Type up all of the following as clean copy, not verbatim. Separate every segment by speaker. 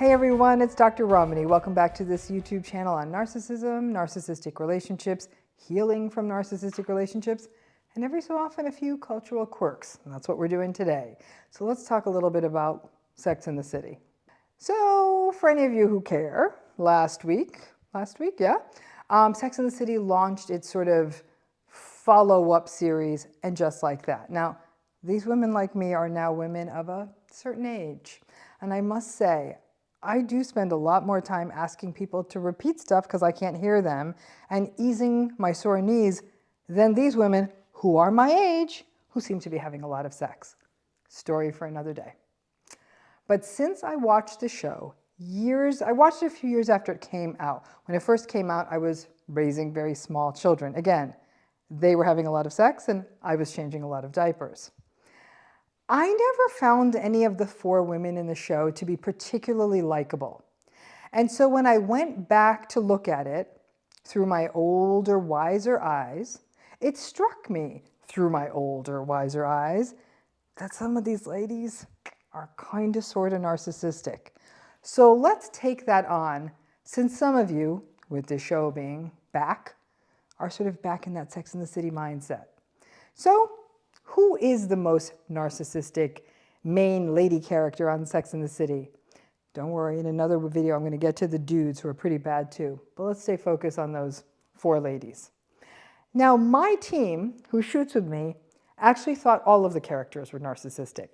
Speaker 1: Hey everyone, it's Dr. Ramani. Welcome back to this YouTube channel on narcissism, narcissistic relationships, healing from narcissistic relationships, and every so often a few cultural quirks. And that's what we're doing today. So let's talk a little bit about Sex and the City. So for any of you who care, last week, yeah, Sex and the City launched its sort of follow-up series, and just like that. Now, these women like me are now women of a certain age. And I must say, I do spend a lot more time asking people to repeat stuff because I can't hear them and easing my sore knees than these women who are my age who seem to be having a lot of sex. Story for another day. But since I watched the show I watched it a few years after it came out. When it first came out, I was raising very small children. Again, they were having a lot of sex and I was changing a lot of diapers. I never found any of the four women in the show to be particularly likable. And so when I went back to look at it through my older, wiser eyes, it struck me through my older, wiser eyes that some of these ladies are kind of sort of narcissistic. So let's take that on, since some of you, with the show being back, are sort of back in that Sex and the City mindset. So who is the most narcissistic main lady character on Sex and the City? Don't worry, in another video I'm going to get to the dudes who are pretty bad too. But let's stay focused on those four ladies. Now, my team, who shoots with me, actually thought all of the characters were narcissistic.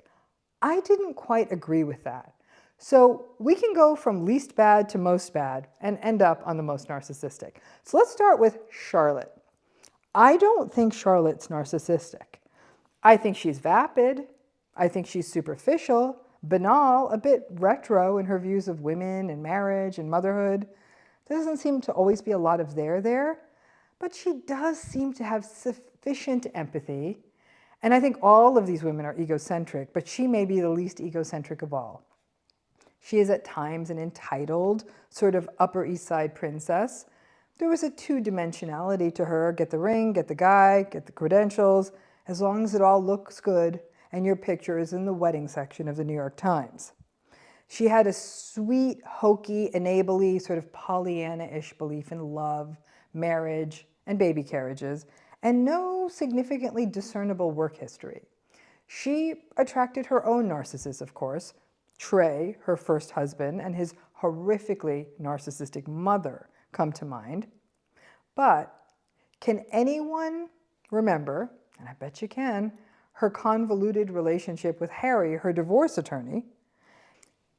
Speaker 1: I didn't quite agree with that. So we can go from least bad to most bad and end up on the most narcissistic. So let's start with Charlotte. I don't think Charlotte's narcissistic. I think she's vapid. I think she's superficial, banal, a bit retro in her views of women and marriage and motherhood. There doesn't seem to always be a lot of there, but she does seem to have sufficient empathy. And I think all of these women are egocentric, but she may be the least egocentric of all. She is at times an entitled, sort of Upper East Side princess. There was a two-dimensionality to her. Get the ring, get the guy, get the credentials, as long as it all looks good and your picture is in the wedding section of the New York Times. She had a sweet, hokey, enably, sort of Pollyanna-ish belief in love, marriage, and baby carriages, and no significantly discernible work history. She attracted her own narcissist, of course. Trey, her first husband, and his horrifically narcissistic mother come to mind. But can anyone remember, and I bet you can, her convoluted relationship with Harry, her divorce attorney?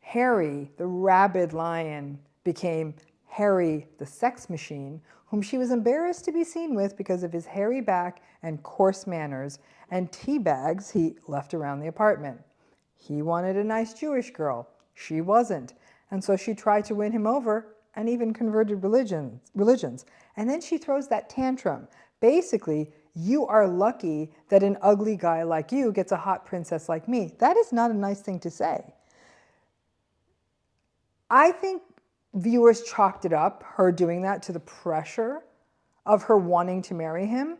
Speaker 1: Harry, the rabid lion, became Harry, the sex machine, whom she was embarrassed to be seen with because of his hairy back and coarse manners and tea bags he left around the apartment. He wanted a nice Jewish girl. She wasn't. And so she tried to win him over and even converted religions. And then she throws that tantrum. Basically, you are lucky that an ugly guy like you gets a hot princess like me. That is not a nice thing to say. I think viewers chalked it up, her doing that, to the pressure of her wanting to marry him.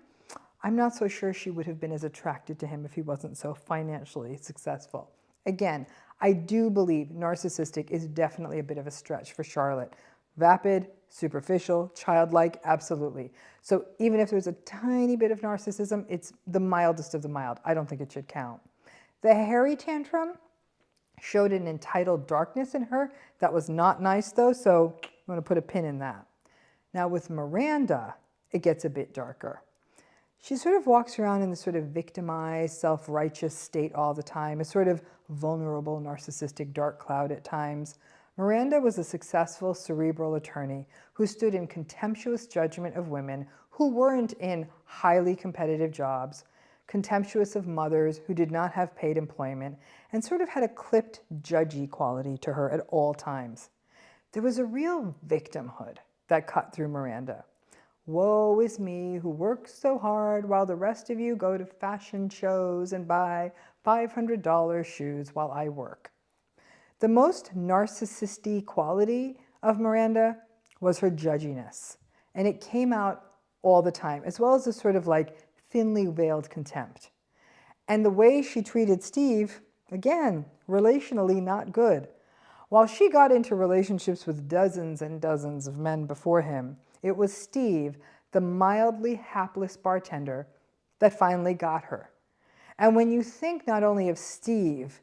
Speaker 1: I'm not so sure she would have been as attracted to him if he wasn't so financially successful. Again, I do believe narcissistic is definitely a bit of a stretch for Charlotte. Vapid, superficial, childlike, absolutely. So even if there's a tiny bit of narcissism, it's the mildest of the mild. I don't think it should count. The Harry tantrum showed an entitled darkness in her that was not nice though, so I'm going to put a pin in that. Now with Miranda, it gets a bit darker. She sort of walks around in this sort of victimized, self-righteous state all the time, a sort of vulnerable, narcissistic dark cloud at times. Miranda was a successful cerebral attorney who stood in contemptuous judgment of women who weren't in highly competitive jobs, contemptuous of mothers who did not have paid employment, and sort of had a clipped, judgy quality to her at all times. There was a real victimhood that cut through Miranda. Woe is me who works so hard while the rest of you go to fashion shows and buy $500 shoes while I work. The most narcissistic quality of Miranda was her judginess, and it came out all the time, as well as a sort of like thinly veiled contempt. And the way she treated Steve, again, relationally not good. While she got into relationships with dozens and dozens of men before him, it was Steve, the mildly hapless bartender, that finally got her. And when you think not only of Steve,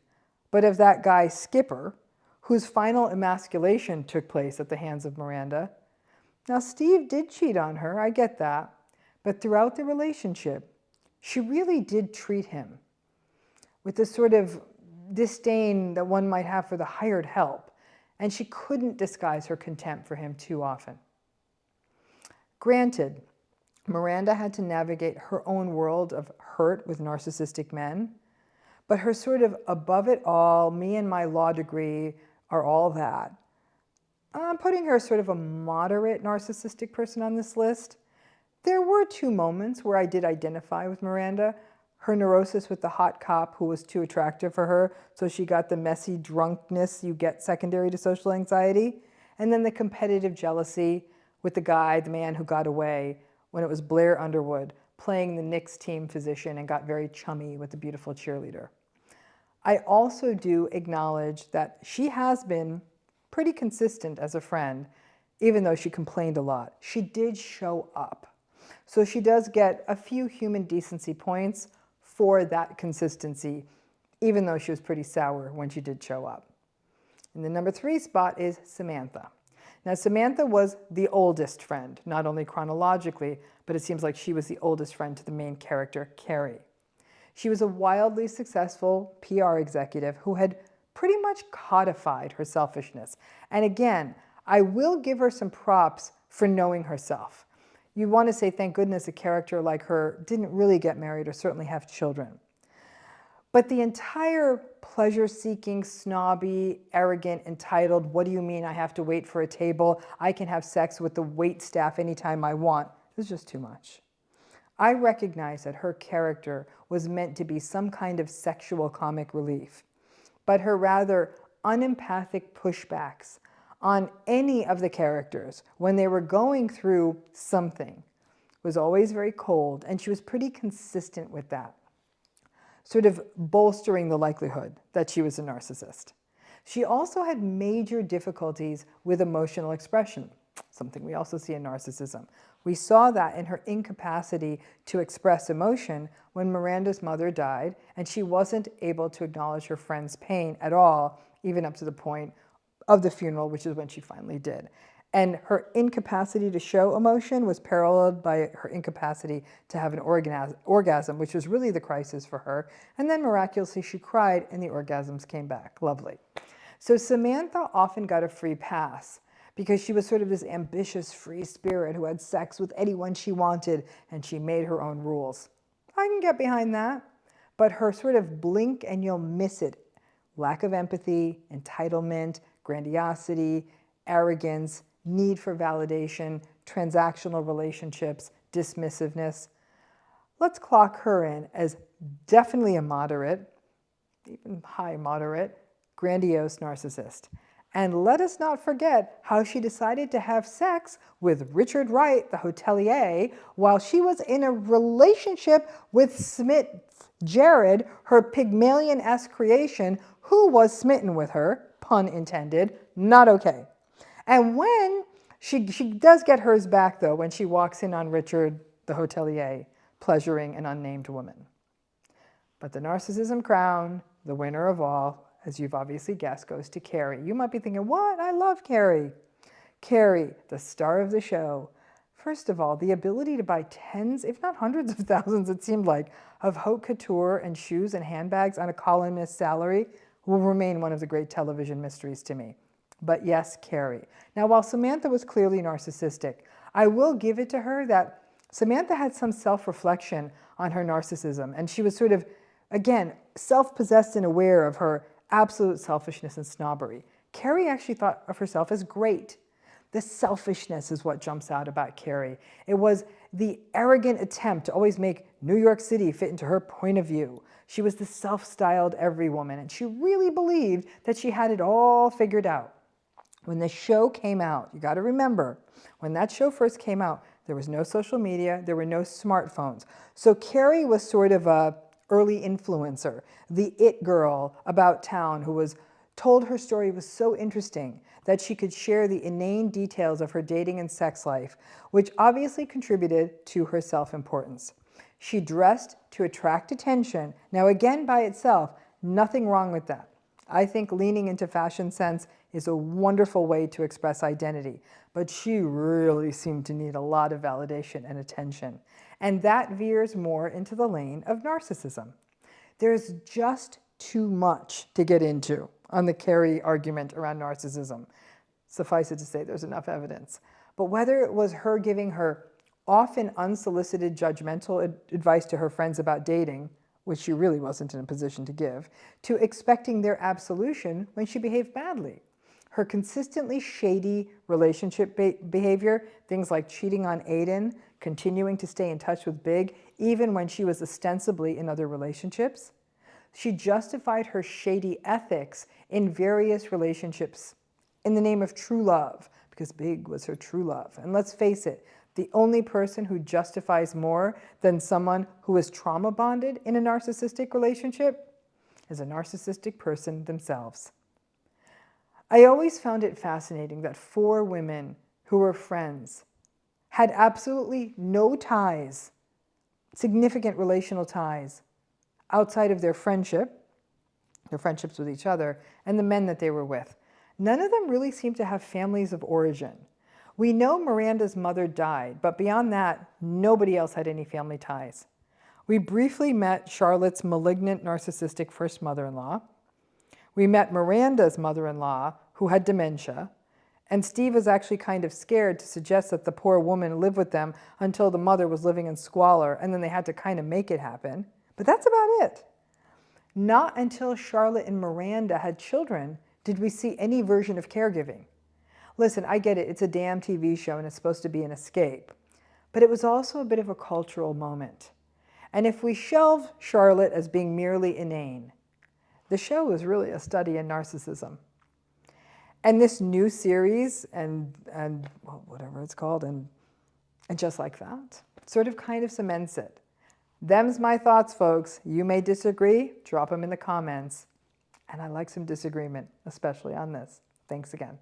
Speaker 1: but of that guy Skipper, whose final emasculation took place at the hands of Miranda. Now, Steve did cheat on her, I get that, but throughout the relationship, she really did treat him with the sort of disdain that one might have for the hired help, and she couldn't disguise her contempt for him too often. Granted, Miranda had to navigate her own world of hurt with narcissistic men, but her sort of above it all, me and my law degree are all that. I'm putting her sort of a moderate narcissistic person on this list. There were 2 moments where I did identify with Miranda. Her neurosis with the hot cop who was too attractive for her, so she got the messy drunkenness you get secondary to social anxiety. And then the competitive jealousy with the guy, the man who got away, when it was Blair Underwood playing the Knicks team physician and got very chummy with the beautiful cheerleader. I also do acknowledge that she has been pretty consistent as a friend, even though she complained a lot. She did show up. So she does get a few human decency points for that consistency, even though she was pretty sour when she did show up. And the number 3 spot is Samantha. Now, Samantha was the oldest friend, not only chronologically, but it seems like she was the oldest friend to the main character, Carrie. She was a wildly successful PR executive who had pretty much codified her selfishness. And again, I will give her some props for knowing herself. You want to say, thank goodness a character like her didn't really get married or certainly have children. But the entire pleasure-seeking, snobby, arrogant, entitled, what do you mean I have to wait for a table? I can have sex with the wait staff anytime I want. It was just too much. I recognize that her character was meant to be some kind of sexual comic relief, but her rather unempathic pushbacks on any of the characters when they were going through something was always very cold, and she was pretty consistent with that, sort of bolstering the likelihood that she was a narcissist. She also had major difficulties with emotional expression, something we also see in narcissism. We saw that in her incapacity to express emotion when Miranda's mother died, and she wasn't able to acknowledge her friend's pain at all, even up to the point of the funeral, which is when she finally did. And her incapacity to show emotion was paralleled by her incapacity to have an orgasm, which was really the crisis for her. And then miraculously, she cried and the orgasms came back. Lovely. So Samantha often got a free pass because she was sort of this ambitious free spirit who had sex with anyone she wanted, and she made her own rules. I can get behind that. But her sort of blink and you'll miss it, lack of empathy, entitlement, grandiosity, arrogance, need for validation, transactional relationships, dismissiveness. Let's clock her in as definitely a moderate, even high moderate, grandiose narcissist. And let us not forget how she decided to have sex with Richard Wright, the hotelier, while she was in a relationship with Smith Jared, her Pygmalion-esque creation, who was smitten with her, pun intended, not okay. And when she does get hers back, though, when she walks in on Richard, the hotelier, pleasuring an unnamed woman. But the narcissism crown, the winner of all, as you've obviously guessed, goes to Carrie. You might be thinking, what? I love Carrie. Carrie, the star of the show. First of all, the ability to buy tens, if not hundreds of thousands, it seemed like, of haute couture and shoes and handbags on a columnist's salary will remain one of the great television mysteries to me. But yes, Carrie. Now, while Samantha was clearly narcissistic, I will give it to her that Samantha had some self-reflection on her narcissism, and she was sort of, again, self-possessed and aware of her absolute selfishness and snobbery. Carrie actually thought of herself as great. The selfishness is what jumps out about Carrie. It was the arrogant attempt to always make New York City fit into her point of view. She was the self-styled everywoman, and she really believed that she had it all figured out. When the show came out, you got to remember, when that show first came out, there was no social media, there were no smartphones. So Carrie was sort of a early influencer, the it girl about town who was told her story was so interesting that she could share the inane details of her dating and sex life, which obviously contributed to her self-importance. She dressed to attract attention. Now again, by itself, nothing wrong with that. I think leaning into fashion sense is a wonderful way to express identity, but she really seemed to need a lot of validation and attention. And that veers more into the lane of narcissism. There's just too much to get into on the Carrie argument around narcissism. Suffice it to say, there's enough evidence. But whether it was her giving her often unsolicited judgmental advice to her friends about dating, which she really wasn't in a position to give, to expecting their absolution when she behaved badly. Her consistently shady relationship behavior, things like cheating on Aiden, continuing to stay in touch with Big, even when she was ostensibly in other relationships. She justified her shady ethics in various relationships in the name of true love, because Big was her true love. And let's face it, the only person who justifies more than someone who is trauma bonded in a narcissistic relationship is a narcissistic person themselves. I always found it fascinating that 4 women who were friends had absolutely no ties, significant relational ties, outside of their friendships with each other, and the men that they were with. None of them really seemed to have families of origin. We know Miranda's mother died, but beyond that, nobody else had any family ties. We briefly met Charlotte's malignant narcissistic first mother-in-law. We met Miranda's mother-in-law, who had dementia, and Steve was actually kind of scared to suggest that the poor woman lived with them until the mother was living in squalor, and then they had to kind of make it happen. But that's about it. Not until Charlotte and Miranda had children did we see any version of caregiving. Listen, I get it, it's a damn TV show and it's supposed to be an escape. But it was also a bit of a cultural moment. And if we shelve Charlotte as being merely inane, the show was really a study in narcissism. And this new series, and well, whatever it's called, and just like that, sort of kind of cements it. Them's my thoughts, folks. You may disagree, drop them in the comments. And I like some disagreement, especially on this. Thanks again.